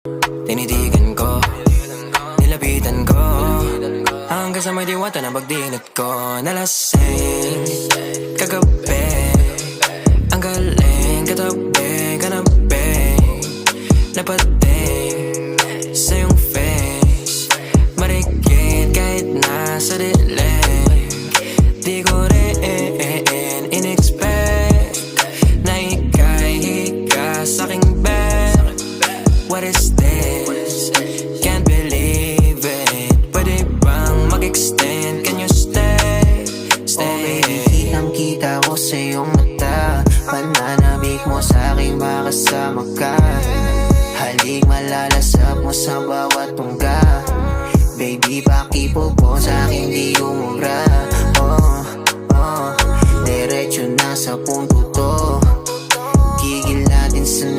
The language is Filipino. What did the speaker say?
Tinitigan ko, nilapitan ko, hanggang sa may diwata na pagdinat ko. Nalasing kagabi, ang galing katabi, kanabi, napating sa iyong face, marikit kahit nasa dilim. Di ko rin in-expect na ika'y higa sa'king bed. What is this? Can't believe it. Pwede bang mag-extend? Can you stay? Stay. Oh baby, kitang-kita ko sa iyong mata. Pananabik mo sa'king makasama ka. Halik malalasap mo sa bawat tungga. Baby, pakipo po sa'king di umubra. Diretso na sa punto to. Gigil natin sa